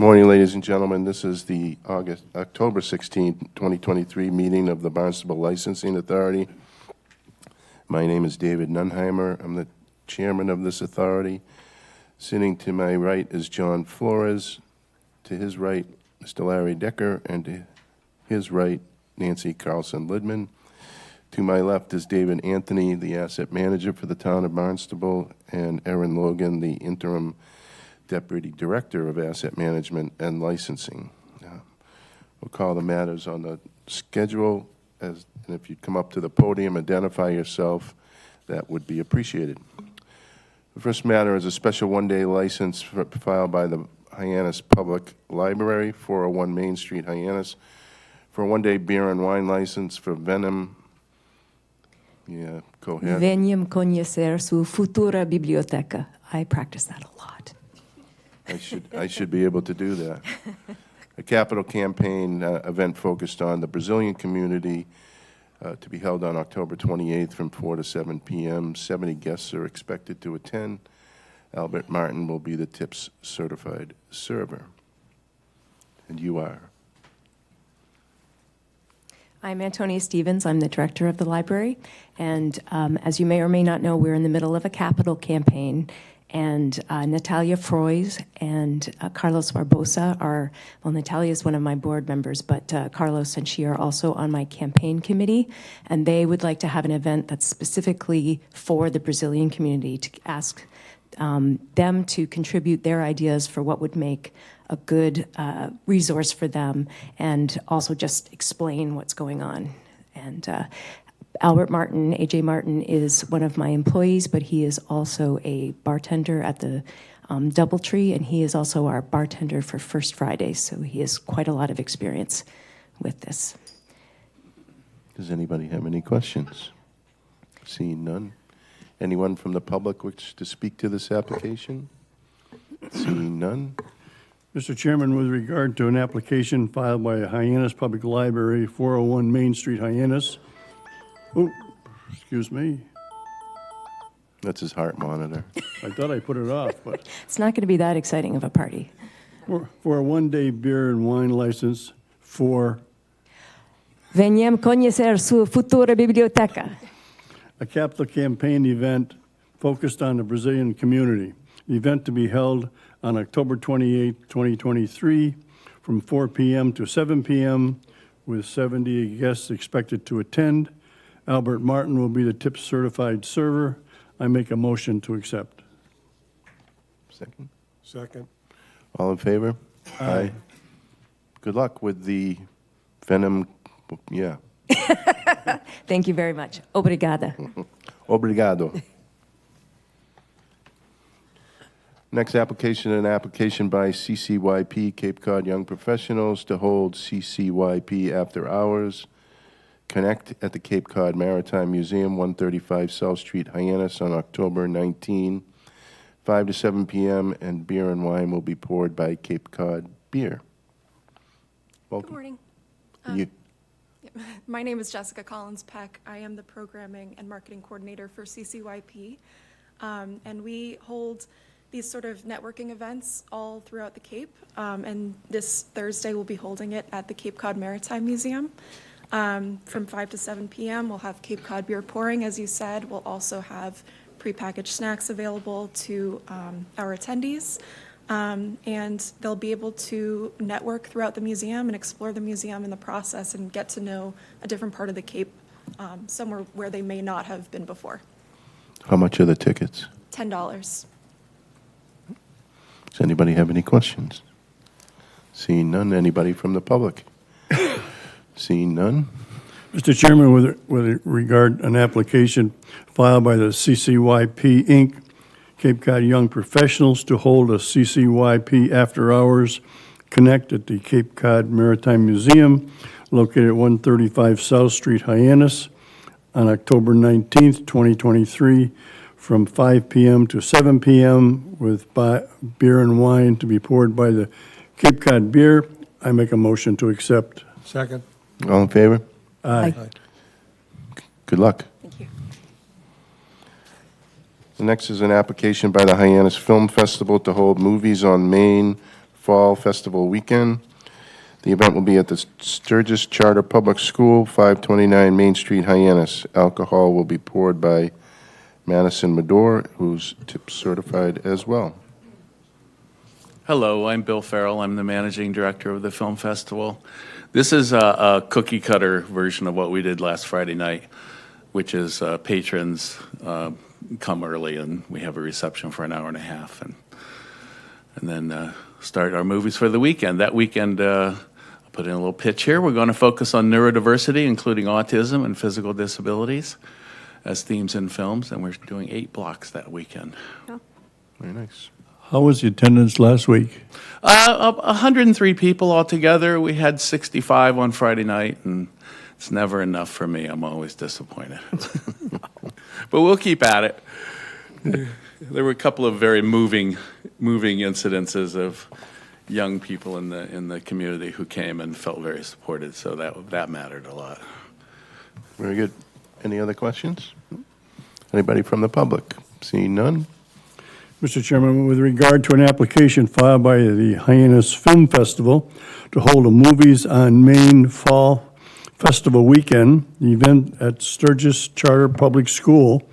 Morning, ladies and gentlemen. This is the October 16, 2023 meeting of the Barnstable Licensing Authority. My name is David Nunheimer. I'm the chairman of this authority. Sitting to my right is John Flores. To his right, Mr. Larry Decker, and to his right, Nancy Carlson-Lidman. To my left is David Anthony, the asset manager for the town of Barnstable, and Erin Logan, the interim Deputy Director of Asset Management and Licensing. We'll call the matters on the schedule, and if you'd come up to the podium, identify yourself, that would be appreciated. The first matter is a special one-day license filed by the Hyannis Public Library, 401 Main Street, Hyannis, for a one-day beer and wine license for Venom. Yeah, go ahead. Venham conhecer sua futura biblioteca. I practice that a lot. I should be able to do that. A capital campaign event focused on the Brazilian community to be held on October 28th from 4 to 7 p.m. 70 guests are expected to attend. Albert Martin will be the TIPS certified server. And you are? I'm Antonia Stevens. I'm the director of the library. And as you may or may not know, we're in the middle of a capital campaign. And Natalia Frois and Carlos Barbosa are, well, Natalia is one of my board members, but Carlos and she are also on my campaign committee. And they would like to have an event that's specifically for the Brazilian community, to ask them to contribute their ideas for what would make a good resource for them, and also just explain what's going on. And Albert Martin, AJ Martin, is one of my employees, but he is also a bartender at the Doubletree, and he is also our bartender for First Friday, so he has quite a lot of experience with this. Does anybody have any questions? Seeing none. Anyone from the public wish to speak to this application? Seeing none. Mr. Chairman, with regard to an application filed by Hyannis Public Library, 401 Main Street, Hyannis. Oh, excuse me. That's his heart monitor. I thought I put it off, but It's not going to be that exciting of a party. for a one-day beer and wine license for Venham conhecer sua futura biblioteca. a capital campaign event focused on the Brazilian community. The event to be held on October 28, 2023, from 4 p.m. to 7 p.m., with 70 guests expected to attend. Albert Martin will be the TIPS certified server. I make a motion to accept. Second. Second. All in favor? Aye. Good luck with the Venom, yeah. Thank you very much. Obrigada. Obrigado. Next application, an application by CCYP, Cape Cod Young Professionals, to hold CCYP After Hours Connect at the Cape Cod Maritime Museum, 135 South Street, Hyannis, on October 19, 5 to 7 p.m., and beer and wine will be poured by Cape Cod Beer. Welcome. Good morning. You. My name is Jessica Collins-Peck. I am the Programming and Marketing Coordinator for CCYP. And we hold these sort of networking events all throughout the Cape. And this Thursday, we'll be holding it at the Cape Cod Maritime Museum. From 5 to 7 p.m., we'll have Cape Cod beer pouring, as you said. We'll also have prepackaged snacks available to our attendees. And they'll be able to network throughout the museum and explore the museum in the process and get to know a different part of the Cape, somewhere where they may not have been before. How much are the tickets? $10. Does anybody have any questions? Seeing none. Anybody from the public? Seeing none. Mr. Chairman, with regard an application filed by the CCYP, Inc., Cape Cod Young Professionals, to hold a CCYP After Hours Connect at the Cape Cod Maritime Museum, located at 135 South Street, Hyannis, on October 19th, 2023, from 5 p.m. to 7 p.m., with beer and wine to be poured by the Cape Cod Beer. I make a motion to accept. Second. All in favor? Aye. Good luck. Thank you. The next is an application by the Hyannis Film Festival to hold Movies on Main Fall Festival Weekend. The event will be at the Sturgis Charter Public School, 529 Main Street, Hyannis. Alcohol will be poured by Madison Medor, who's tip certified as well. Hello, I'm Bill Farrell. I'm the managing director of the film festival. This is a cookie cutter version of what we did last Friday night, which is patrons come early and we have a reception for an hour and a half, and then start our movies for the weekend. That weekend, I'll put in a little pitch here. We're going to focus on neurodiversity, including autism and physical disabilities, as themes in films, and we're doing 8 blocks that weekend. Very nice. How was the attendance last week? 103 people altogether. We had 65 on Friday night, and it's never enough for me. I'm always disappointed. But we'll keep at it. There were a couple of very moving incidences of young people in the community who came and felt very supported, so that mattered a lot. Very good. Any other questions? Anybody from the public? Seeing none? Mr. Chairman, with regard to an application filed by the Hyannis Film Festival to hold a Movies on Main Fall Festival Weekend, the event at Sturgis Charter Public School,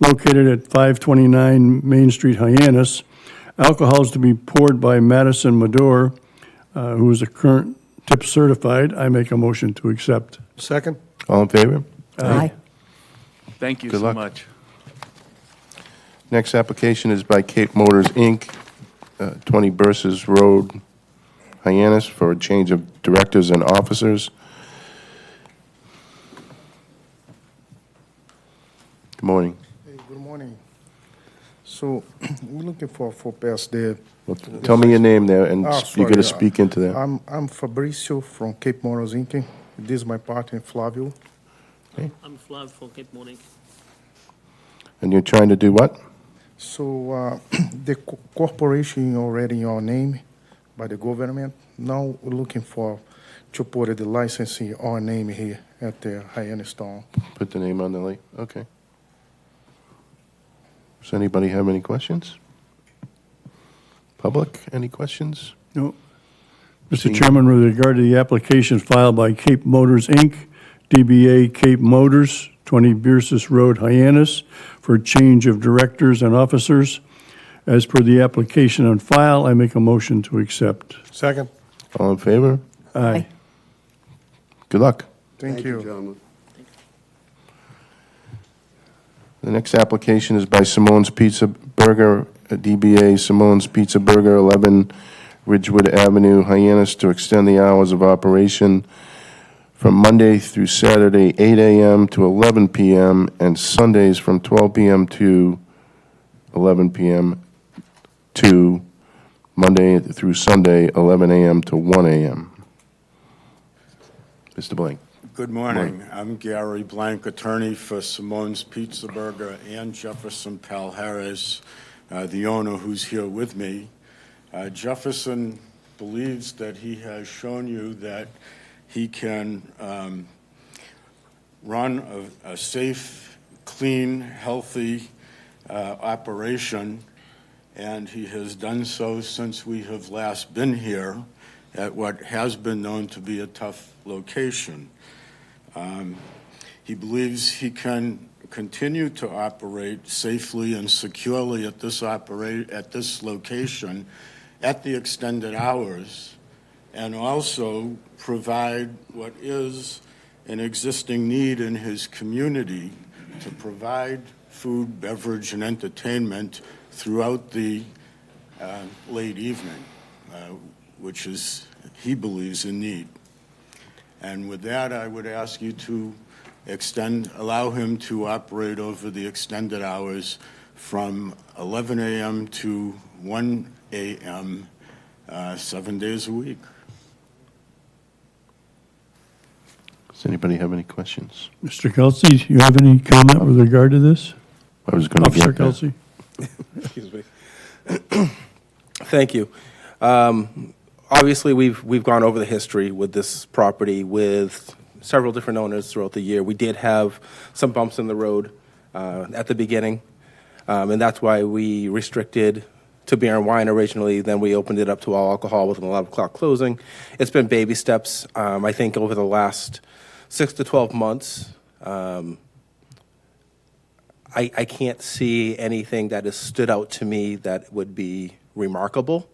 located at 529 Main Street, Hyannis. Alcohol is to be poured by Madison Medor, who is a current tip certified. I make a motion to accept. Second? All in favor? Aye. Thank you Good so luck. much. Next application is by Cape Motors, Inc., 20 Burses Road, Hyannis, for a change of directors and officers. Good morning. Hey, good morning. So, we're looking for past there. Well, tell me your name there, and Ah, you're going to sorry, speak into that. I'm Fabricio from Cape Motors Inc. This is my partner, Flavio. I'm Flav from Cape Morning. And you're trying to do what? So, the corporation already in our name by the government. Now, we're looking to put the license in our name here at the Hyannis Town. Put the name on the lake? Okay. Does anybody have any questions? Public, any questions? No. Mr. Chairman, with regard to the application filed by Cape Motors, Inc., DBA Cape Motors, 20 Bierces Road, Hyannis, for a change of directors and officers. As per the application on file, I make a motion to accept. Second? All in favor? Aye. Good luck. Thank you. gentlemen. The next application is by Simone's Pizza Burger, DBA Simone's Pizza Burger, 11 Ridgewood Avenue, Hyannis, to extend the hours of operation from Monday through Saturday, 8 a.m. to 11 p.m., and Sundays from 12 p.m. to 11 p.m. to Monday through Sunday, 11 a.m. to 1 a.m. Mr. Blank. Good morning. I'm Gary Blank, attorney for Simone's Pizza Burger and Jefferson Palhares, the owner who's here with me. Jefferson believes that he has shown you that he can run a safe, clean, healthy operation, and he has done so since we have last been here at what has been known to be a tough location. He believes he can continue to operate safely and securely at this location at the extended hours, and also provide what is an existing need in his community to provide food, beverage, and entertainment throughout the late evening, which is, he believes, in need. And with that, I would ask you to allow him to operate over the extended hours from 11 a.m. to 1 a.m., 7 days a week. Does anybody have any questions? Mr. Kelsey, do you have any comment with regard to this? I was going to Officer get that. Kelsey? Excuse me. Thank you. Obviously, we've gone over the history with this property with several different owners throughout the year. We did have some bumps in the road at the beginning, and that's why we restricted to beer and wine originally. Then we opened it up to all alcohol with an 11 o'clock closing. It's been baby steps. I think over the last 6 to 12 months, I can't see anything that has stood out to me that would be remarkable.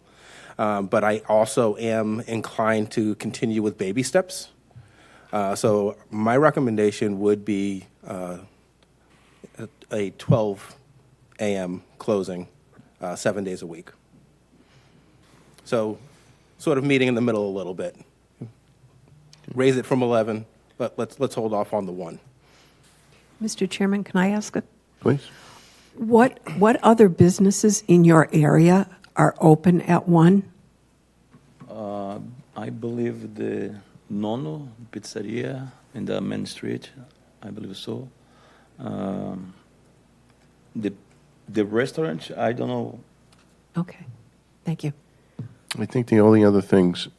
But I also am inclined to continue with baby steps. So my recommendation would be a 12 a.m. closing, 7 days a week. So sort of meeting in the middle a little bit. Raise it from 11, but let's hold off on the 1. Mr. Chairman, can I ask a, Please. what other businesses in your area are open at 1? I believe the Nono Pizzeria in the Main Street, I believe so. The restaurant, I don't know. Okay, thank you. I think the only other things,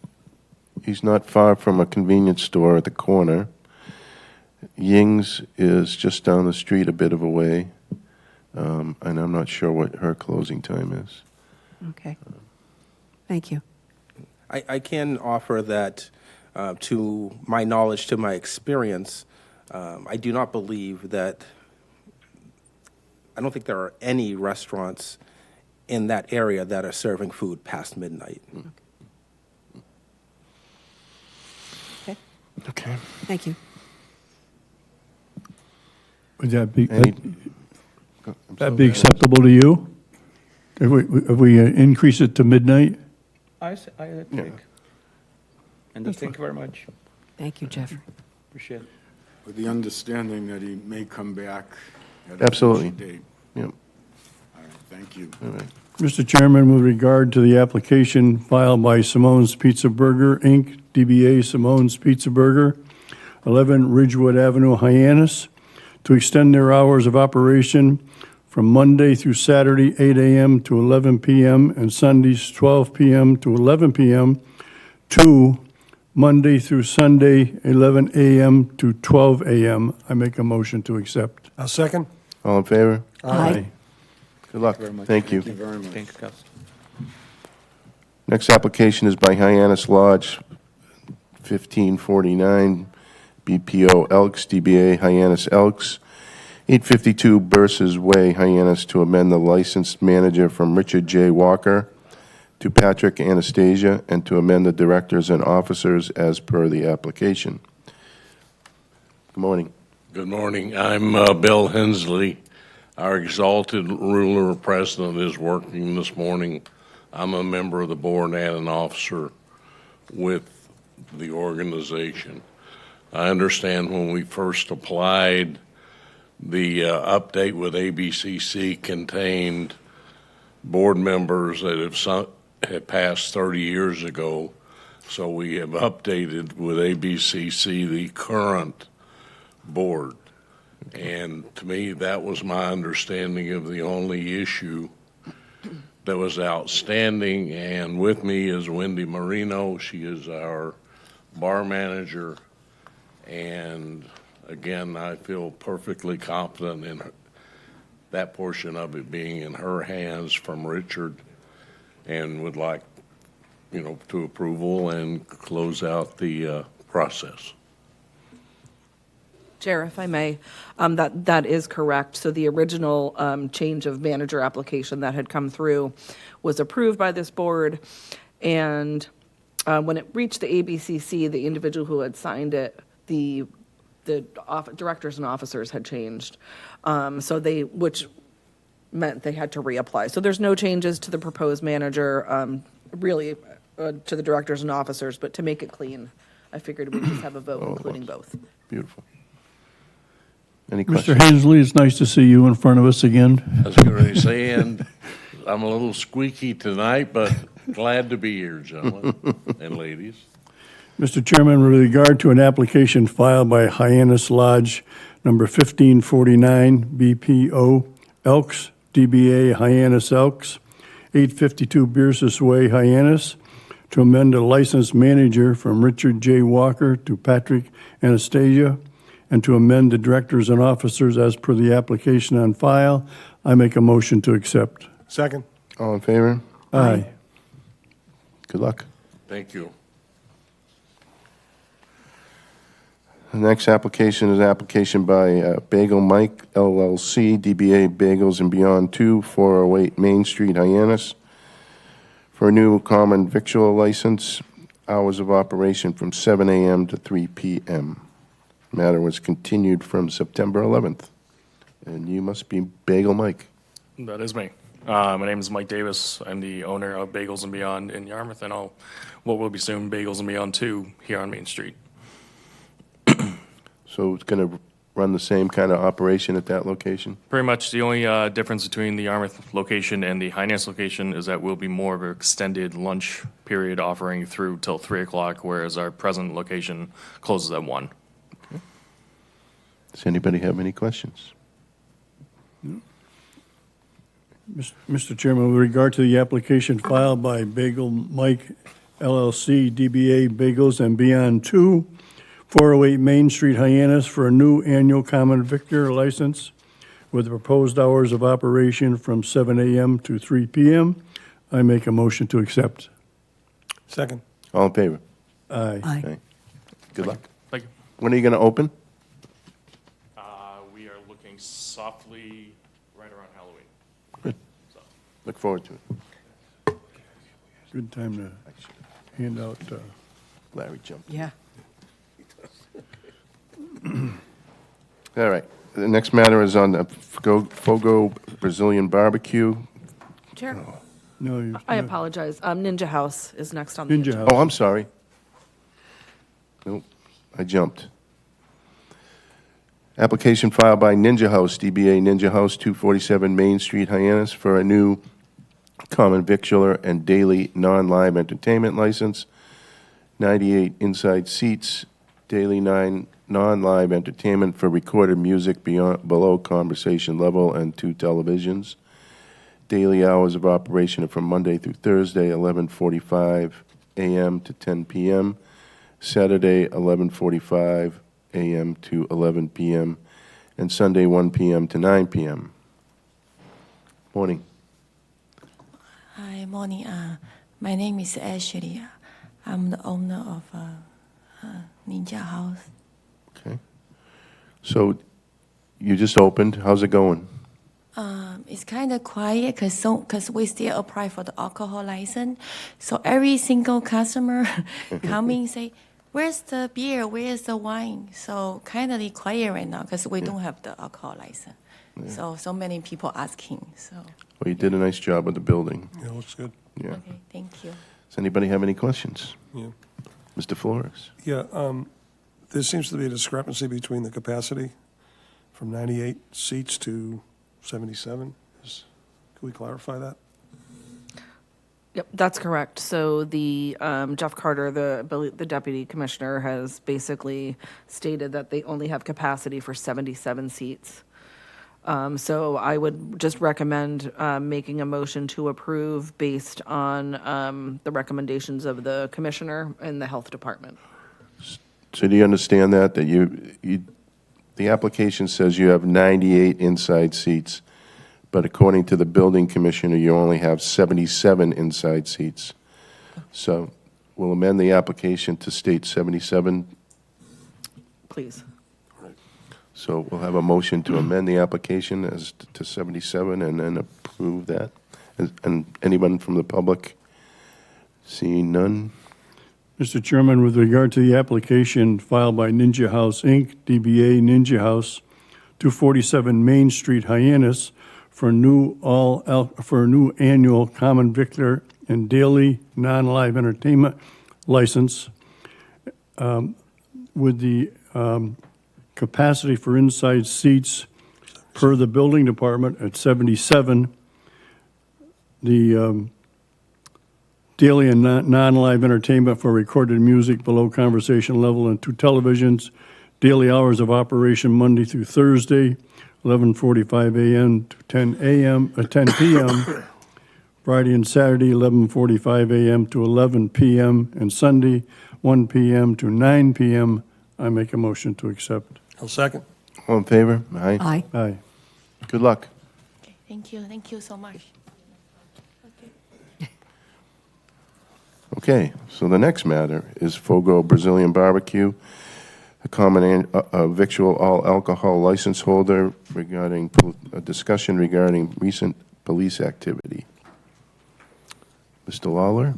he's not far from a convenience store at the corner. Ying's is just down the street a bit of a way, and I'm not sure what her closing time is. Okay, thank you. I can offer that, to my knowledge, to my experience, I do not believe that, I don't think there are any restaurants in that area that are serving food past midnight. Okay, Okay. thank you. Would that be, Any- that be acceptable to you? If we increase it to midnight? I think. And thank you very much. Thank you, Jeffrey. Appreciate it. With the understanding that he may come back at a Absolutely. future date. Yep. All right, thank you. All right. Mr. Chairman, with regard to the application filed by Simone's Pizza Burger, Inc., DBA Simone's Pizza Burger, 11 Ridgewood Avenue, Hyannis, to extend their hours of operation from Monday through Saturday, 8 a.m. to 11 p.m., and Sundays, 12 p.m. to 11 p.m., to Monday through Sunday, 11 a.m. to 12 a.m. I make a motion to accept. I'll second. All in favor? Aye. Good luck. Very much. Thank you. Thank you very much. Thank you, Council. Next application is by Hyannis Lodge, 1549 BPO Elks, DBA Hyannis Elks, 852 Burses Way, Hyannis, to amend the licensed manager from Richard J. Walker to Patrick Anastasia, and to amend the directors and officers as per the application. Good morning. Good morning. I'm Bill Hensley. Our exalted ruler president is working this morning. I'm a member of the board and an officer with the organization. I understand when we first applied, the update with ABCC contained board members that had passed 30 years ago. So we have updated with ABCC the current board. And to me, that was my understanding of the only issue that was outstanding. And with me is Wendy Marino. She is our bar manager. And again, I feel perfectly confident in that portion of it being in her hands from Richard, and would like, to approval and close out the process. Chair, if I may, that is correct. So the original change of manager application that had come through was approved by this board, and when it reached the ABCC, the individual who had signed it, the directors and officers had changed, which meant they had to reapply. So there's no changes to the proposed manager, really, to the directors and officers, but to make it clean, I figured we'd just have a vote, including both. Beautiful. Any Mr. questions? Hensley, it's nice to see you in front of us again. I was going to say, and I'm a little squeaky tonight, but glad to be here, gentlemen and ladies. Mr. Chairman, with regard to an application filed by Hyannis Lodge, number 1549, BPO Elks, DBA Hyannis Elks, 852 Bierces Way, Hyannis, to amend a licensed manager from Richard J. Walker to Patrick Anastasia, and to amend the directors and officers as per the application on file, I make a motion to accept. Second. All in favor? Aye. Good luck. Thank you. The next application is application by Bagel Mike LLC, DBA Bagels and Beyond 2, 408 Main Street, Hyannis, for a new common victual license, hours of operation from 7 a.m. to 3 p.m. Matter was continued from September 11th. And you must be Bagel Mike. That is me. My name is Mike Davis. I'm the owner of Bagels and Beyond in Yarmouth, and what will be soon Bagels and Beyond 2 here on Main Street. So it's going to run the same kind of operation at that location? Pretty much the only difference between the Yarmouth location and the Hyannis location is that we'll be more of an extended lunch period offering through till 3 o'clock, whereas our present location closes at 1. Does anybody have any questions? Mr. Chairman, with regard to the application filed by Bagel Mike LLC, DBA Bagels and Beyond 2, 408 Main Street, Hyannis, for a new annual common victor license with proposed hours of operation from 7 a.m. to 3 p.m., I make a motion to accept. Second. All in favor? Aye. Okay. Good luck. Thank you. When are you going to open? We are looking softly right around Halloween. Good. Look forward to it. Good time to hand out, Larry jumped. Yeah. All right. The next matter is on the Fogo Brazilian Barbecue. Chair, no, you. I apologize. Ninja House is next on the Ninja agenda. Oh, I'm sorry. Nope, I jumped. Application filed by Ninja House, DBA Ninja House, 247 Main Street, Hyannis, for a new common victualler and daily non-live entertainment license, 98 inside seats, daily non-live entertainment for recorded music below conversation level, and 2 televisions. Daily hours of operation are from Monday through Thursday, 11:45 a.m. to 10 p.m., Saturday, 11:45 a.m. to 11 p.m., and Sunday, 1 p.m. to 9 p.m. Morning. Hi, morning. My name is Ashley. I'm the owner of Ninja House. Okay. So you just opened. How's it going? It's kind of quiet because we still apply for the alcohol license. So every single customer coming say, "Where's the beer? Where's the wine?" So kind of quiet right now because we don't have the alcohol license. Yeah. So many people asking. So Well, you did a nice job with the building. Yeah, looks good. Yeah. okay, thank you. Does anybody have any questions? Yeah. Mr. Flores? Yeah, there seems to be a discrepancy between the capacity from 98 seats to 77. Can we clarify that? Yep, that's correct. So the Jeff Carter, the deputy commissioner, has basically stated that they only have capacity for 77 seats. So I would just recommend making a motion to approve based on the recommendations of the commissioner and the health department. So do you understand that the application says you have 98 inside seats, but according to the building commissioner, you only have 77 inside seats. So we'll amend the application to state 77. Please. So we'll have a motion to amend the application as to 77 and then approve that. And anyone from the public? Seeing none? Mr. Chairman, with regard to the application filed by Ninja House, Inc., DBA Ninja House, 247 Main Street, Hyannis, for a new annual common victor and daily non-live entertainment license, with the capacity for inside seats per the building department at 77. The daily and non-live entertainment for recorded music below conversation level and 2 televisions. Daily hours of operation Monday through Thursday, 11:45 a.m. to 10 p.m. Friday and Saturday, 11:45 a.m. to 11 p.m. and Sunday, 1 p.m. to 9 p.m. I make a motion to accept. I'll second. All in favor? Aye. Aye. Aye. Good luck. Okay, thank you so much. Okay, so the next matter is Fogo Brazilian Barbecue, a common victual all alcohol license holder regarding a discussion regarding recent police activity. Mr. Lawler?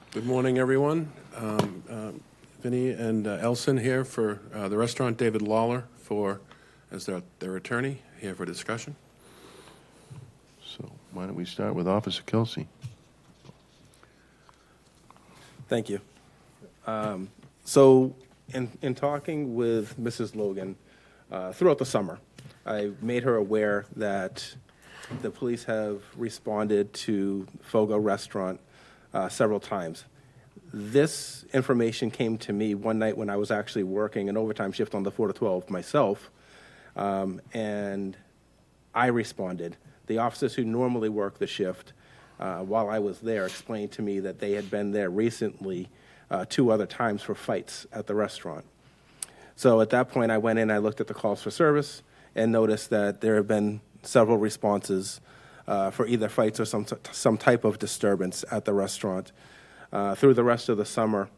Good morning, everyone. Vinny and Elson here for the restaurant, David Lawler as their attorney, here for discussion. So why don't we start with Officer Kelsey? Thank you. So in talking with Mrs. Logan throughout the summer, I made her aware that the police have responded to Fogo Restaurant several times. This information came to me one night when I was actually working an overtime shift on the 4 to 12 myself, and I responded. The officers who normally work the shift while I was there explained to me that they had been there recently 2 other times for fights at the restaurant. So at that point, I went in, I looked at the calls for service, and noticed that there have been several responses for either fights or some type of disturbance at the restaurant. Through the rest of the summer,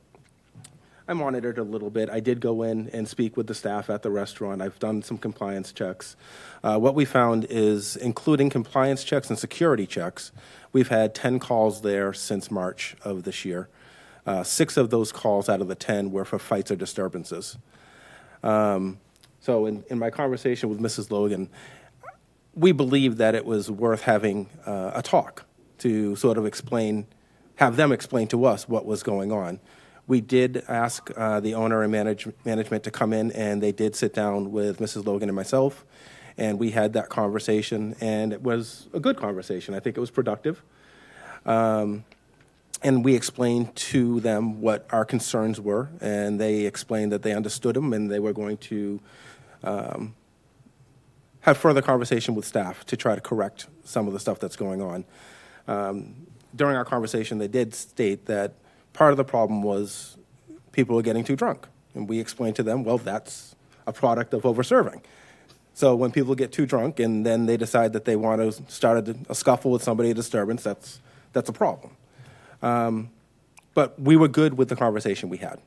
I monitored a little bit. I did go in and speak with the staff at the restaurant. I've done some compliance checks. What we found is, including compliance checks and security checks, we've had 10 calls there since March of this year. 6 of those calls out of the 10 were for fights or disturbances. So in my conversation with Mrs. Logan, we believed that it was worth having a talk to sort of have them explain to us what was going on. We did ask the owner and management to come in, and they did sit down with Mrs. Logan and myself, and we had that conversation, and it was a good conversation. I think it was productive. And we explained to them what our concerns were, and they explained that they understood them, and they were going to have further conversation with staff to try to correct some of the stuff that's going on. During our conversation, they did state that part of the problem was people were getting too drunk. And we explained to them, well, that's a product of over-serving. So when people get too drunk and then they decide that they want to start a scuffle with somebody, a disturbance, that's a problem. But we were good with the conversation we had.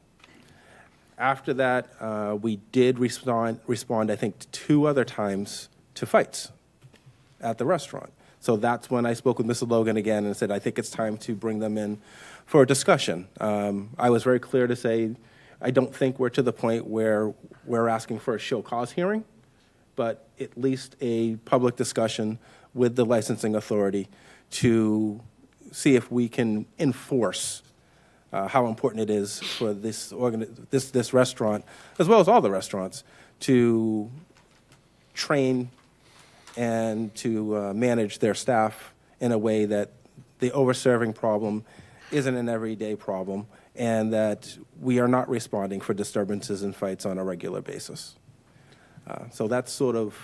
After that, we did respond, I think, 2 other times to fights at the restaurant. So that's when I spoke with Mrs. Logan again and said, I think it's time to bring them in for a discussion. I was very clear to say, I don't think we're to the point where we're asking for a show cause hearing, but at least a public discussion with the licensing authority to see if we can enforce how important it is for this restaurant, as well as all the restaurants, to train and to manage their staff in a way that the over-serving problem isn't an everyday problem, and that we are not responding for disturbances and fights on a regular basis. So that's sort of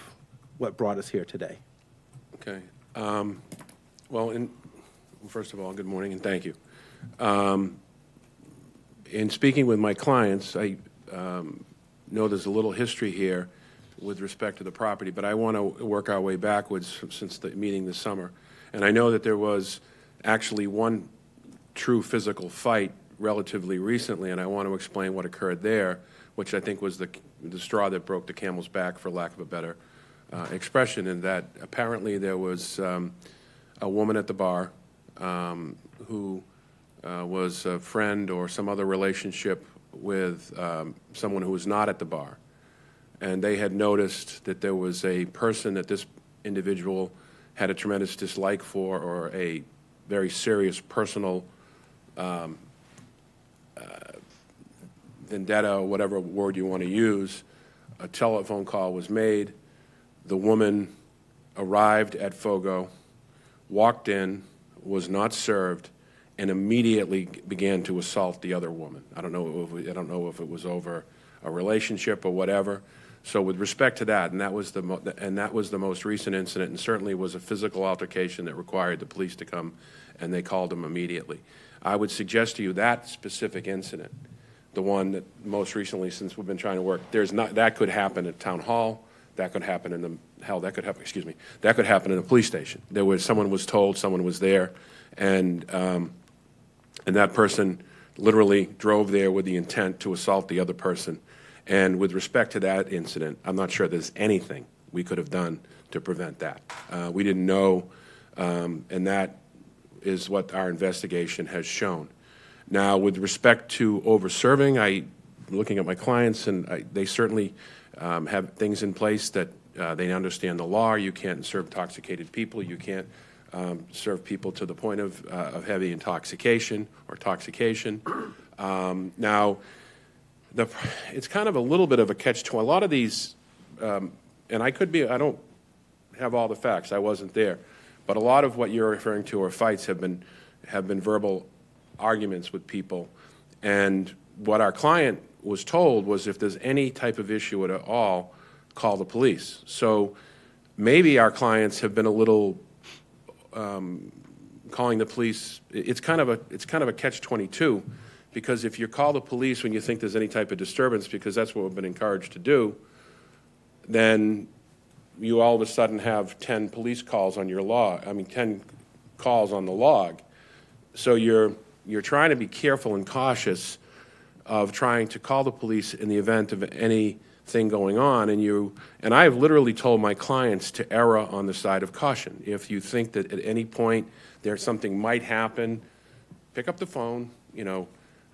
what brought us here today. Okay. Well, first of all, good morning and thank you. In speaking with my clients, I know there's a little history here with respect to the property, but I want to work our way backwards since the meeting this summer. And I know that there was actually one true physical fight relatively recently, and I want to explain what occurred there, which I think was the straw that broke the camel's back, for lack of a better expression, in that apparently there was a woman at the bar who was a friend or some other relationship with someone who was not at the bar. And they had noticed that there was a person that this individual had a tremendous dislike for, or a very serious personal vendetta, or whatever word you want to use. A telephone call was made. The woman arrived at Fogo, walked in, was not served, and immediately began to assault the other woman. I don't know if it was over a relationship or whatever. So with respect to that, and that was the most recent incident, and certainly was a physical altercation that required the police to come, and they called them immediately. I would suggest to you that specific incident, the one that most recently, since we've been trying to work, that could happen at town hall, that could happen that could happen in a police station. Someone was told, someone was there, and And that person literally drove there with the intent to assault the other person. And with respect to that incident, I'm not sure there's anything we could have done to prevent that. We didn't know, and that is what our investigation has shown. Now, with respect to over-serving, looking at my clients, and they certainly have things in place that they understand the law. You can't serve intoxicated people. You can't serve people to the point of heavy intoxication or intoxication. Now, it's kind of a little bit of a catch-22. A lot of these, and I don't have all the facts. I wasn't there. But a lot of what you're referring to are fights have been verbal arguments with people. And what our client was told was if there's any type of issue at all, call the police. So maybe our clients have been a little calling the police. It's kind of a catch-22, because if you call the police when you think there's any type of disturbance, because that's what we've been encouraged to do, then you all of a sudden have 10 police calls on your log. 10 calls on the log. So you're trying to be careful and cautious of trying to call the police in the event of anything going on. And I've literally told my clients to err on the side of caution. If you think that at any point something might happen, pick up the phone. The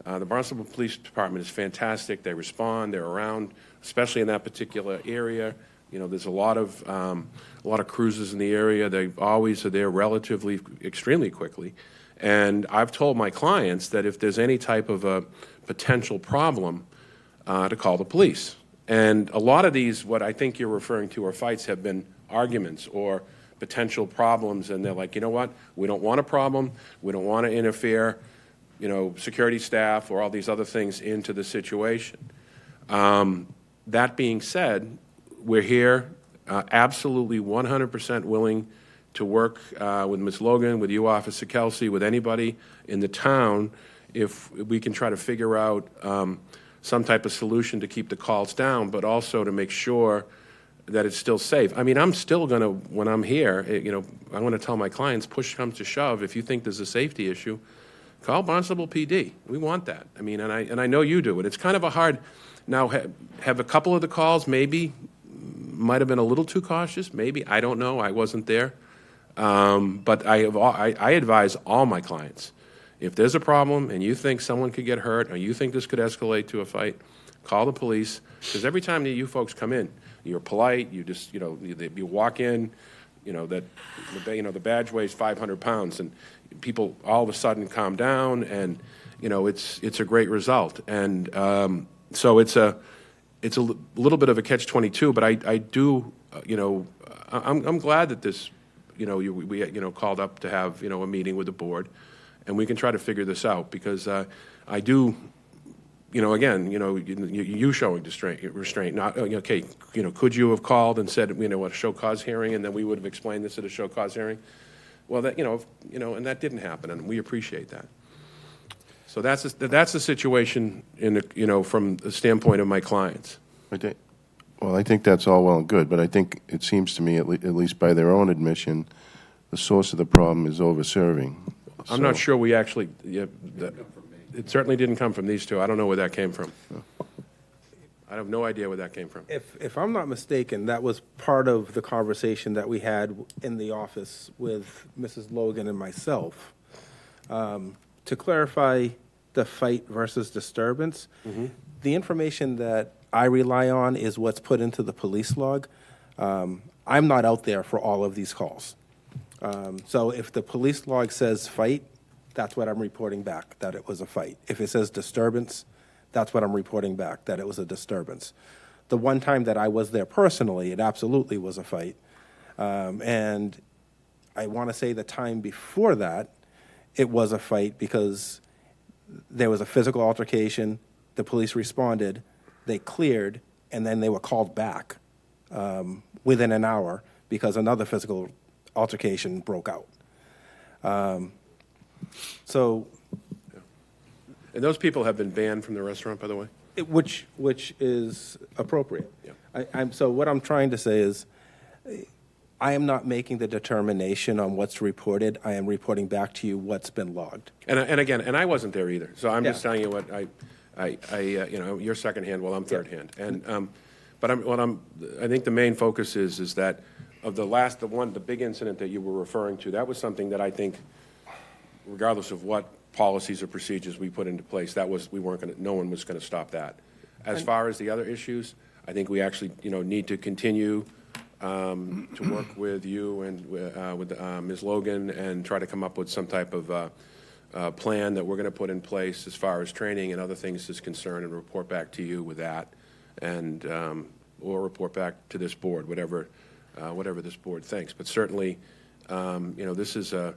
Barnstable Police Department is fantastic. They respond. They're around, especially in that particular area. There's a lot of cruises in the area. They always are there extremely quickly. And I've told my clients that if there's any type of a potential problem, to call the police. And a lot of these, what I think you're referring to, are fights, have been arguments or potential problems, and they're like, you know what, we don't want a problem, we don't want to interfere, security staff or all these other things into the situation. That being said, we're here absolutely 100% willing to work with Ms. Logan, with you, Officer Kelsey, with anybody in the town, if we can try to figure out some type of solution to keep the calls down, but also to make sure that it's still safe. I'm still going to, when I'm here, I want to tell my clients, push comes to shove, if you think there's a safety issue, call Barnstable PD. We want that. And I know you do it. It's kind of a hard, now have a couple of the calls maybe might have been a little too cautious, maybe, I don't know, I wasn't there. But I advise all my clients, if there's a problem and you think someone could get hurt or you think this could escalate to a fight, call the police, because every time that you folks come in, you're polite, you just, you walk in, the badge weighs 500 pounds, and people all of a sudden calm down, and, it's a great result. And so it's a little bit of a catch-22, but I do, I'm glad that this, we called up to have, a meeting with the board, and we can try to figure this out, because I do, again, you showing restraint, not, okay, could you have called and said, a show cause hearing, and then we would have explained this at a show cause hearing? Well, that, and that didn't happen, and we appreciate that. So that's the situation from the standpoint of my clients. I think that's all well and good, but I think it seems to me, at least by their own admission, the source of the problem is over-serving. I'm not sure we actually, it certainly didn't come from these two. I don't know where that came from. I have no idea where that came from. If I'm not mistaken, that was part of the conversation that we had in the office with Mrs. Logan and myself. To clarify the fight versus disturbance, the information that I rely on is what's put into the police log. I'm not out there for all of these calls. So if the police log says fight, that's what I'm reporting back, that it was a fight. If it says disturbance, that's what I'm reporting back, that it was a disturbance. The one time that I was there personally, it absolutely was a fight. And I want to say the time before that, it was a fight because there was a physical altercation, the police responded, they cleared, and then they were called back within an hour because another physical altercation broke out. And those people have been banned from the restaurant, by the way? Which is appropriate. Yeah. So what I'm trying to say is, I am not making the determination on what's reported. I am reporting back to you what's been logged. And again, and I wasn't there either, so I'm just Yeah. telling you what you know, you're secondhand, well, I'm thirdhand. And, but I think the main focus is that of the big incident that you were referring to, that was something that I think, regardless of what policies or procedures we put into place, no one was gonna stop that. As far as the other issues, I think we actually, you know, need to continue to work with you and with Ms. Logan and try to come up with some type of plan that we're going to put in place as far as training and other things is concerned, and report back to you with that, and or report back to this board, whatever this board thinks. But certainly, you know, this is a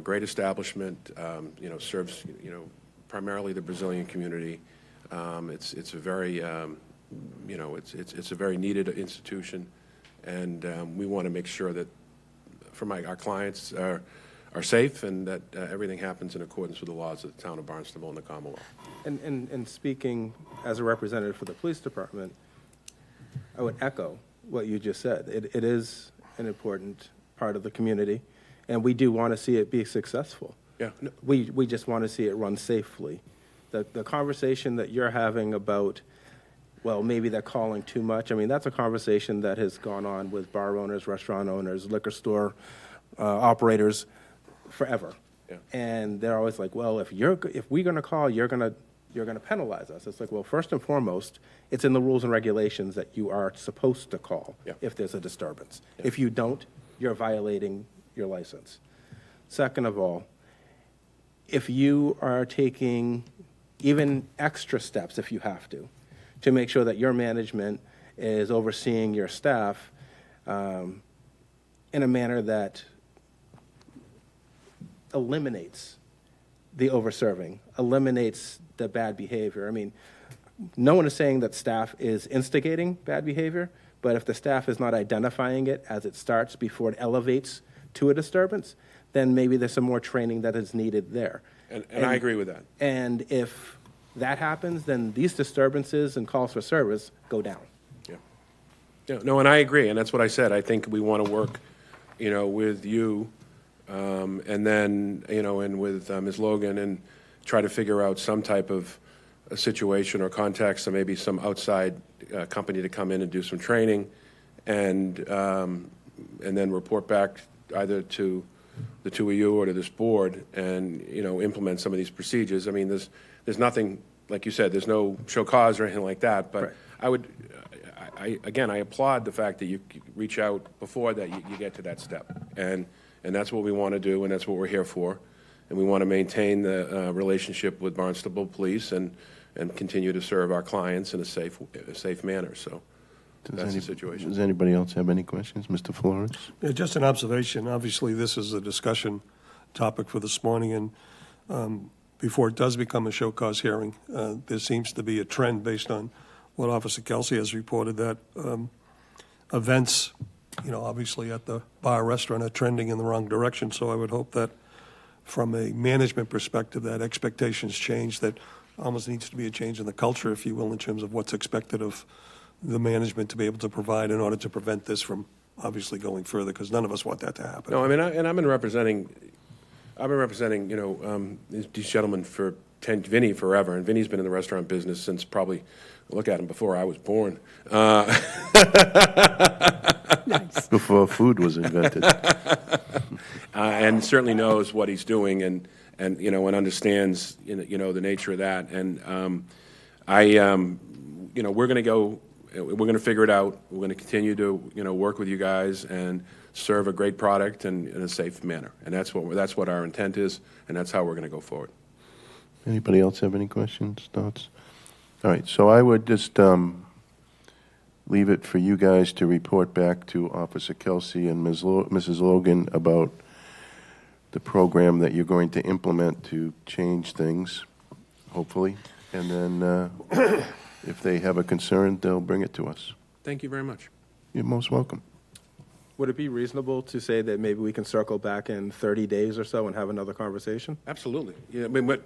great establishment. You know, serves primarily the Brazilian community. It's a very you know, it's a very needed institution, and we want to make sure that our clients are safe and that everything happens in accordance with the laws of the town of Barnstable and the Commonwealth. And speaking as a representative for the police department, I would echo what you just said. It is an important part of the community, and we do want to see it be successful. Yeah. No. We just want to see it run safely. The conversation that you're having about, well, maybe they're calling too much. I mean, that's a conversation that has gone on with bar owners, restaurant owners, liquor store operators forever. Yeah. And they're always like, well, if we're going to call, you're going to penalize us. It's like, well, first and foremost, it's in the rules and regulations that you are supposed to call if there's a disturbance. Yeah. If you don't, you're violating your license. Second of all, if you are taking even extra steps, if you have to make sure that your management is overseeing your staff in a manner that eliminates the overserving, eliminates the bad behavior. I mean, no one is saying that staff is instigating bad behavior, but if the staff is not identifying it as it starts before it elevates to a disturbance, then maybe there's some more training that is needed there. And I agree with that. And if that happens, then these disturbances and calls for service go down. Yeah, no, and I agree, and that's what I said. I think we want to work, you know, with you, and then, you know, and with Ms. Logan, and try to figure out some type of a situation or context, or maybe some outside company to come in and do some training, and then report back either to the two of you or to this board, and, you know, implement some of these procedures. I mean, there's nothing, like you said, there's no show cause or anything like that, but Right. I applaud the fact that you reach out before that you get to that step. And that's what we want to do, and that's what we're here for. And we want to maintain the relationship with Barnstable Police and continue to serve our clients in a safe manner. So that's the situation. Does anybody else have any questions? Mr. Flores? Yeah, just an observation. Obviously, this is a discussion topic for this morning, and before it does become a show cause hearing, there seems to be a trend based on what Officer Kelsey has reported that events, you know, obviously at the bar restaurant are trending in the wrong direction. So I would hope that from a management perspective, that expectations change, that almost needs to be a change in the culture, if you will, in terms of what's expected of the management to be able to provide in order to prevent this from obviously going further, because none of us want that to happen. No, I mean, I've been representing, you know, these gentlemen for Vinny forever, and Vinny's been in the restaurant business since probably, look at him, before I was born. Nice. Before food was invented. And certainly knows what he's doing, and you know, and understands, you know, the nature of that. And you know, we're going to figure it out. We're going to continue to, you know, work with you guys and serve a great product and in a safe manner. And that's what our intent is, and that's how we're going to go forward. Anybody else have any questions, thoughts? All right, so I would just leave it for you guys to report back to Officer Kelsey and Mrs. Logan about the program that you're going to implement to change things, hopefully. And then if they have a concern, they'll bring it to us. Thank you very much. You're most welcome. Would it be reasonable to say that maybe we can circle back in 30 days or so and have another conversation? Absolutely. Yeah, I mean, but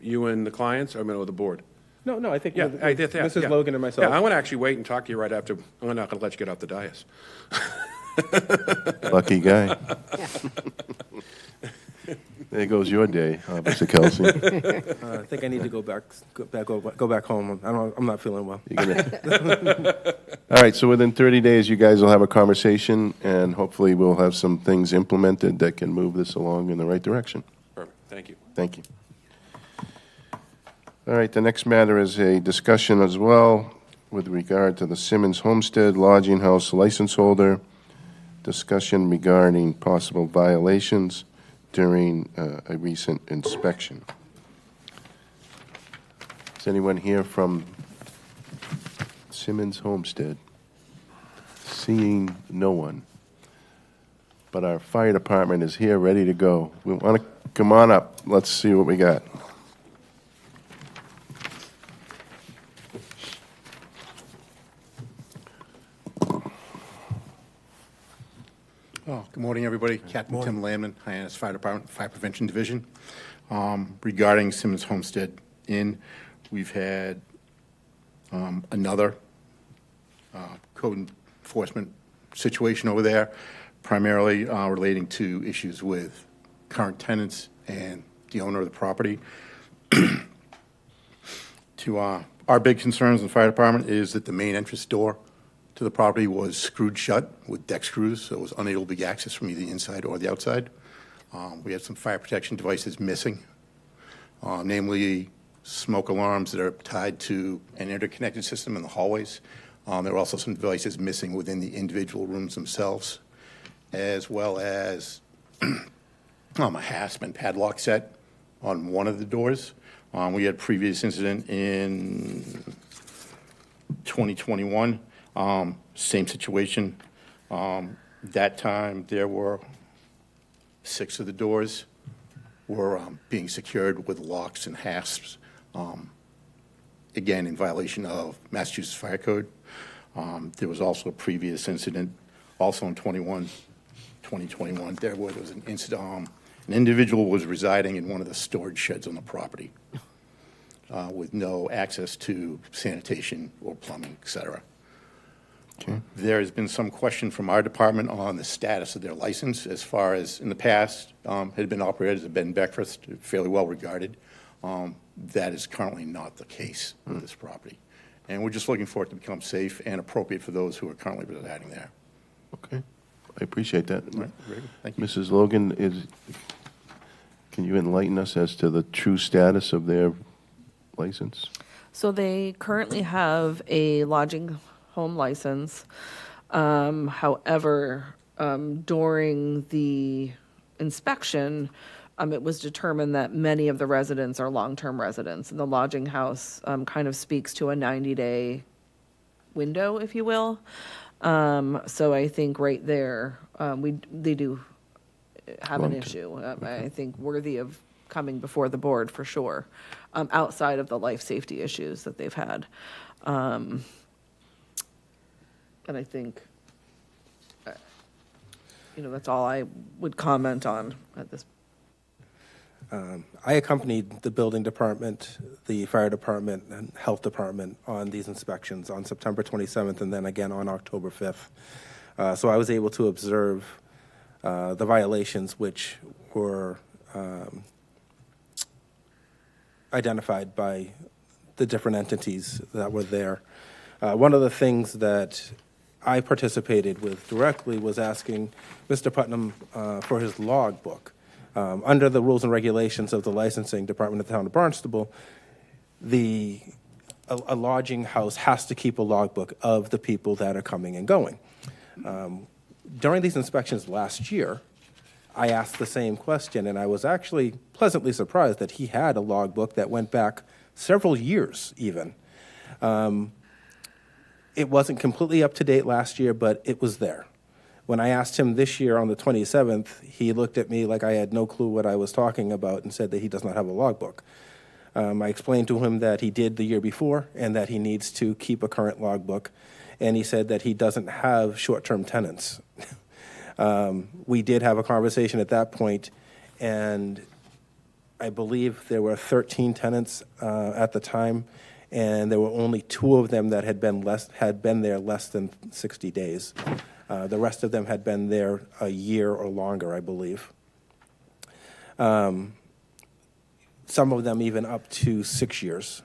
you and the clients, or the board? No, I think Yeah, with I did that. Mrs. yeah. Logan and myself. Yeah, I want to actually wait and talk to you right after. I'm not going to let you get off the dais. Lucky guy. There goes your day, Officer Kelsey. I think I need to go back home. I'm not feeling well. All right, so within 30 days, you guys will have a conversation, and hopefully we'll have some things implemented that can move this along in the right direction. Perfect. Thank you. Thank you. All right, the next matter is a discussion as well with regard to the Simmons Homestead Lodging House license holder, discussion regarding possible violations during a recent inspection. Is anyone here from Simmons Homestead? Seeing no one. But our fire department is here, ready to go. We want to come on up. Let's see what we got. Oh, good morning, everybody. Captain Tim Lamman, Hyannis Fire Department, Fire Prevention Division. Regarding Simmons Homestead Inn, we've had another code enforcement situation over there, primarily relating to issues with current tenants and the owner of the property. Our big concerns in the fire department is that the main entrance door to the property was screwed shut with deck screws, so it was unable to be accessed from either the inside or the outside. We had some fire protection devices missing, namely smoke alarms that are tied to an interconnected system in the hallways. There were also some devices missing within the individual rooms themselves, as well as a hasp and padlock set on one of the doors. We had a previous incident in 2021. Same situation. That time, there were 6 of the doors were being secured with locks and hasps, again, in violation of Massachusetts Fire Code. There was also a previous incident, also in 2021, there was an incident, an individual was residing in one of the storage sheds on the property with no access to sanitation or plumbing, et cetera. Okay. There has been some question from our department on the status of their license, as far as in the past had been operated as a bed and breakfast, fairly well regarded. That is currently not the case with this property. And we're just looking for it to become safe and appropriate for those who are currently residing there. Okay, I appreciate that. Right, very good. Thank you. Mrs. Logan, can you enlighten us as to the true status of their license? So they currently have a lodging home license. However, during the inspection, it was determined that many of the residents are long-term residents, and the lodging house kind of speaks to a 90-day window, if you will. So I think right there, they do have an issue. I think worthy of coming before the board for sure, outside of the life safety issues that they've had. And I think, that's all I would comment on at this. I accompanied the building department, the fire department, and health department on these inspections on September 27th and then again on October 5th. So I was able to observe the violations which were identified by the different entities that were there. One of the things that I participated with directly was asking Mr. Putnam for his logbook. Under the rules and regulations of the licensing department of the town of Barnstable, a lodging house has to keep a logbook of the people that are coming and going. During these inspections last year, I asked the same question, and I was actually pleasantly surprised that he had a logbook that went back several years even. It wasn't completely up to date last year, but it was there. When I asked him this year on the 27th, he looked at me like I had no clue what I was talking about and said that he does not have a logbook. I explained to him that he did the year before and that he needs to keep a current logbook, and he said that he doesn't have short-term tenants. We did have a conversation at that point, and I believe there were 13 tenants at the time, and there were only 2 of them that had been there less than 60 days. The rest of them had been there a year or longer, I believe. Some of them even up to 6 years.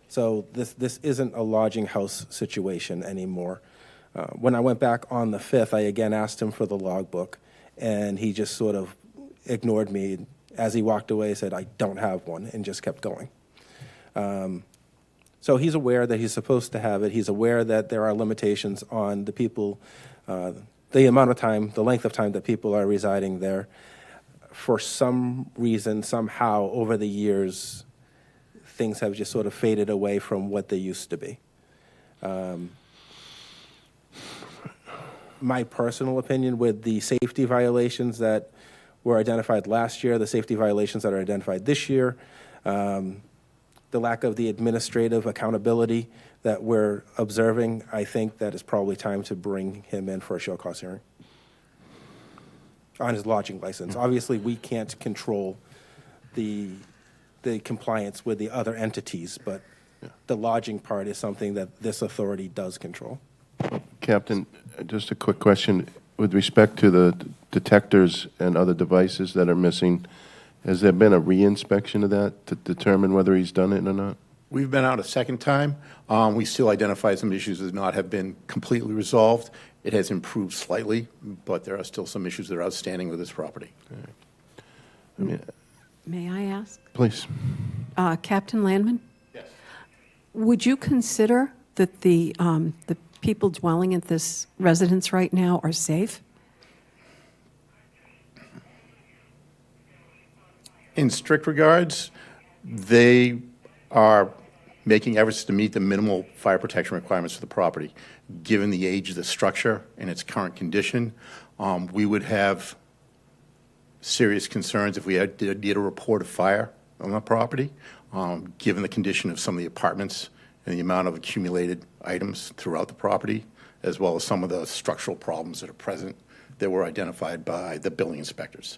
So this isn't a lodging house situation anymore. When I went back on the 5th, I again asked him for the logbook, and he just sort of ignored me. As he walked away, he said, "I don't have one," and just kept going. So he's aware that he's supposed to have it. He's aware that there are limitations on the people, the amount of time, the length of time that people are residing there. For some reason, somehow, over the years, things have just sort of faded away from what they used to be. My personal opinion with the safety violations that were identified last year, the safety violations that are identified this year, the lack of the administrative accountability that we're observing, I think that it's probably time to bring him in for a show cause hearing on his lodging license. Obviously, we can't control the compliance with the other entities, but the lodging part is something that this authority does control. Captain, just a quick question. With respect to the detectors and other devices that are missing, has there been a re-inspection of that to determine whether he's done it or not? We've been out a second time. We still identified some issues that not have been completely resolved. It has improved slightly, but there are still some issues that are outstanding with this property. May I ask? Please. Captain Landman? Yes. Would you consider that the people dwelling at this residence right now are safe? In strict regards, they are making efforts to meet the minimal fire protection requirements for the property. Given the age of the structure and its current condition, we would have serious concerns if we did a report of fire on the property, given the condition of some of the apartments and the amount of accumulated items throughout the property, as well as some of the structural problems that are present that were identified by the building inspectors.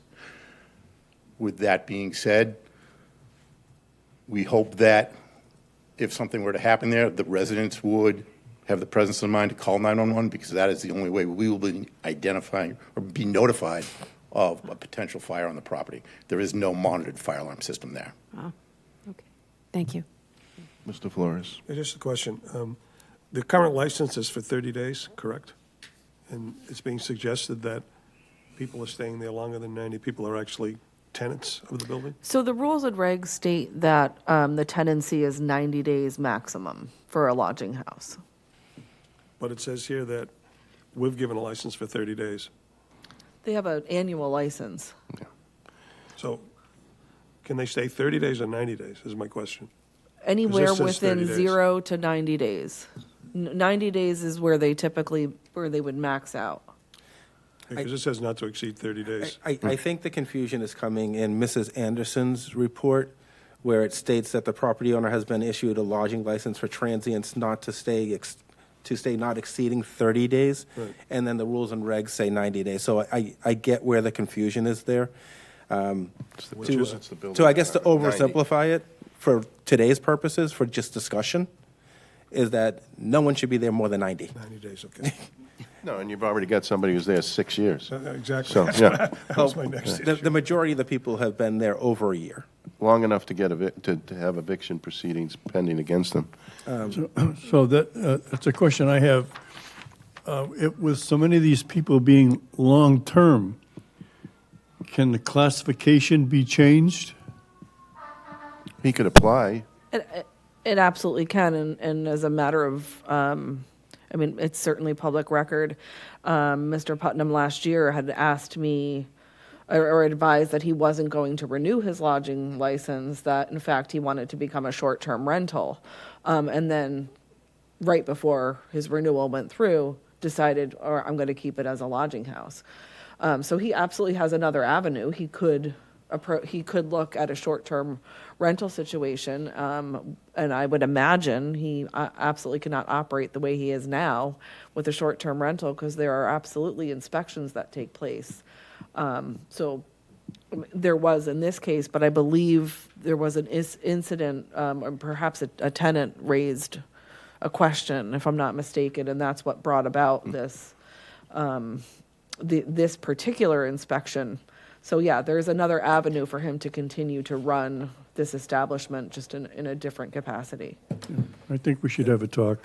With that being said, we hope that if something were to happen there, the residents would have the presence of mind to call 911, because that is the only way we will be identifying or be notified of a potential fire on the property. There is no monitored fire alarm system there. Oh, okay. Thank you. Mr. Flores. Just a question. The current license is for 30 days, correct? And it's being suggested that people are staying there longer than 90. People are actually tenants of the building? So the rules and regs state that the tenancy is 90 days maximum for a lodging house. But it says here that we've given a license for 30 days. They have an annual license. So can they stay 30 days or 90 days is my question. Anywhere says within 30 days. 0 to 90 days. 90 days is where they would max out. Because it says not to exceed 30 days. I think the confusion is coming in Mrs. Anderson's report, where it states that the property owner has been issued a lodging license for transients not to stay not exceeding 30 days, Right. and then the rules and regs say 90 days. So I get where the confusion is there. Which is it's the building So I guess to department, 90. oversimplify it, for today's purposes, for just discussion, is that no one should be there more than 90. 90 days, okay. No, and you've already got somebody who's there 6 years. Exactly. So, yeah. That was my next issue. The majority of the people have been there over a year. Long enough to get to have eviction proceedings pending against them. So that's a question I have. With so many of these people being long-term, can the classification be changed? He could apply. It absolutely can, and as a matter of, I mean, it's certainly public record. Mr. Putnam last year had asked me or advised that he wasn't going to renew his lodging license, that in fact he wanted to become a short-term rental. And then right before his renewal went through, decided, or I'm going to keep it as a lodging house. So he absolutely has another avenue. He could look at a short-term rental situation, and I would imagine he absolutely cannot operate the way he is now with a short-term rental, because there are absolutely inspections that take place. So there was in this case, but I believe there was an incident, or perhaps a tenant raised a question, if I'm not mistaken, and that's what brought about this, this particular inspection. So yeah, there's another avenue for him to continue to run this establishment, just in a different capacity. I think we should have a talk.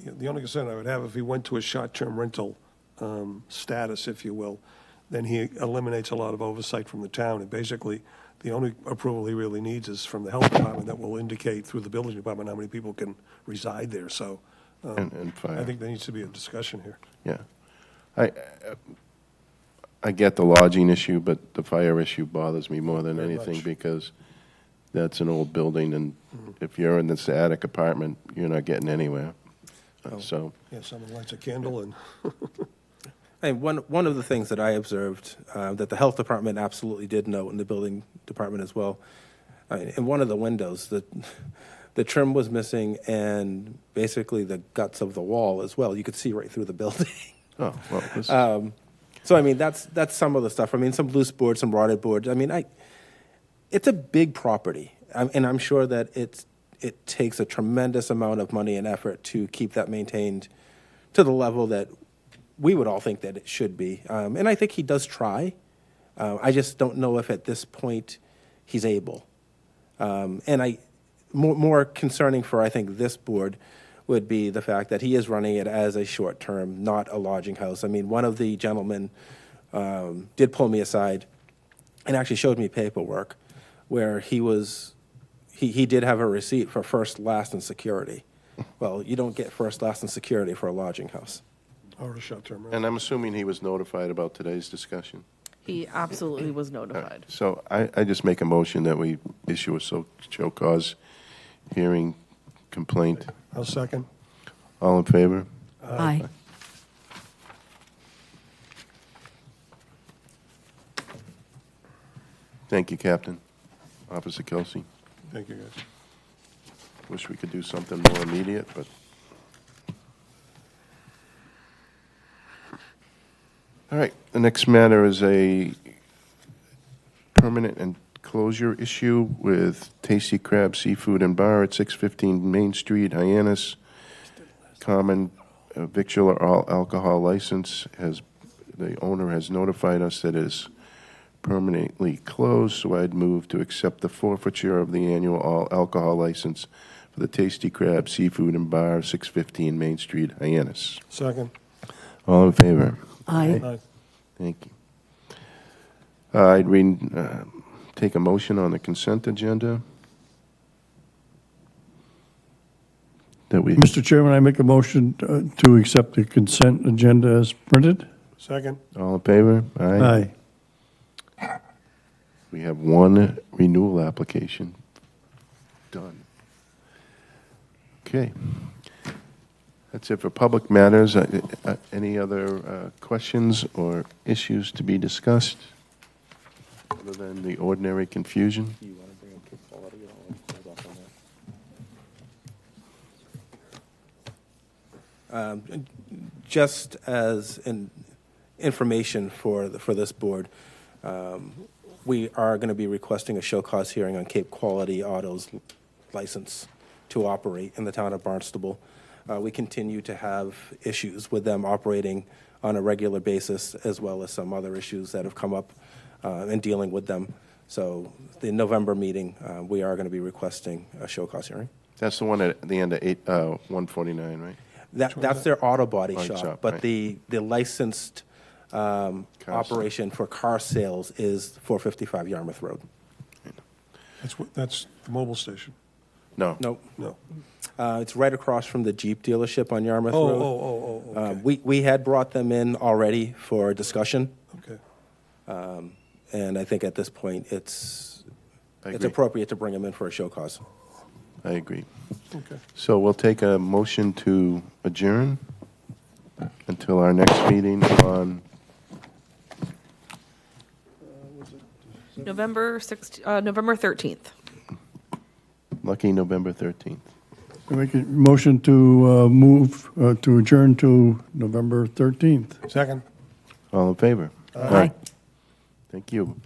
The only concern I would have, if he went to a short-term rental status, if you will, then he eliminates a lot of oversight from the town. And basically, the only approval he really needs is from the health department that will indicate through the building department how many people can reside there. So And fire. I think there needs to be a discussion here. Yeah. I get the lodging issue, but the fire issue bothers me more than Very anything much. because that's an old building, and if you're in this attic apartment, you're not getting anywhere. So, Yeah, someone lights a candle and And one of the things that I observed that the health department absolutely did note, and the building department as well, in one of the windows, the trim was missing, and basically the guts of the wall as well. You could see right through the building. oh, well, this, So I mean, that's some of the stuff. I mean, some loose boards, some rotted boards. I mean, it's a big property, and I'm sure that it takes a tremendous amount of money and effort to keep that maintained to the level that we would all think that it should be. And I think he does try. I just don't know if at this point he's able. And more concerning for, I think, this board would be the fact that he is running it as a short term, not a lodging house. I mean, one of the gentlemen did pull me aside and actually showed me paperwork where he did have a receipt for first, last, and security. Well, you don't get first, last, and security for a lodging house. or a short-term rental. and I'm assuming he was notified about today's discussion. He absolutely was All right. notified. So I just make a motion that we issue a show cause hearing complaint. I'll second. All in favor? Aye. Thank you, Captain. Officer Kelsey. Thank you, guys. Wish we could do something more immediate, but. All right, the next matter is a permanent enclosure issue with Tasty Crab Seafood and Bar at 615 Main Street, Hyannis. Common victular all alcohol license the owner has notified us that it is permanently closed, so I'd move to accept the forfeiture of the annual all alcohol license for the Tasty Crab Seafood and Bar, 615 Main Street, Hyannis. Second. All in favor? Aye. Aye. Thank you. Take a motion on the consent agenda. That we, Mr. Chairman, I make a motion to accept the consent agenda as printed. Second. all in favor? Aye. We have one renewal application. Done. Okay. That's it for public matters. Any other questions or issues to be discussed? Other than the ordinary confusion? Do you want to bring up case quality or hold off on that? Just as information for this board, we are going to be requesting a show cause hearing on Cape Quality Auto's license to operate in the town of Barnstable. We continue to have issues with them operating on a regular basis, as well as some other issues that have come up in dealing with them. So the November meeting, we are going to be requesting a show cause hearing. That's the one at the end of 149, right? That's their auto body Body shop, shop, but right. the licensed operation for car sales is 455 Yarmouth Road. That's the mobile station. No. Nope. No. It's right across from the Jeep dealership on Yarmouth Oh, Road. okay. We had brought them in already for discussion, Okay. and I think at this point, it's agree. appropriate to bring them in for a show cause. I agree. Okay. So we'll take a motion to adjourn until our next meeting on, November 13th. lucky November 13th. I make a motion to move to adjourn to November 13th. Second. All in favor? Aye. Thank you.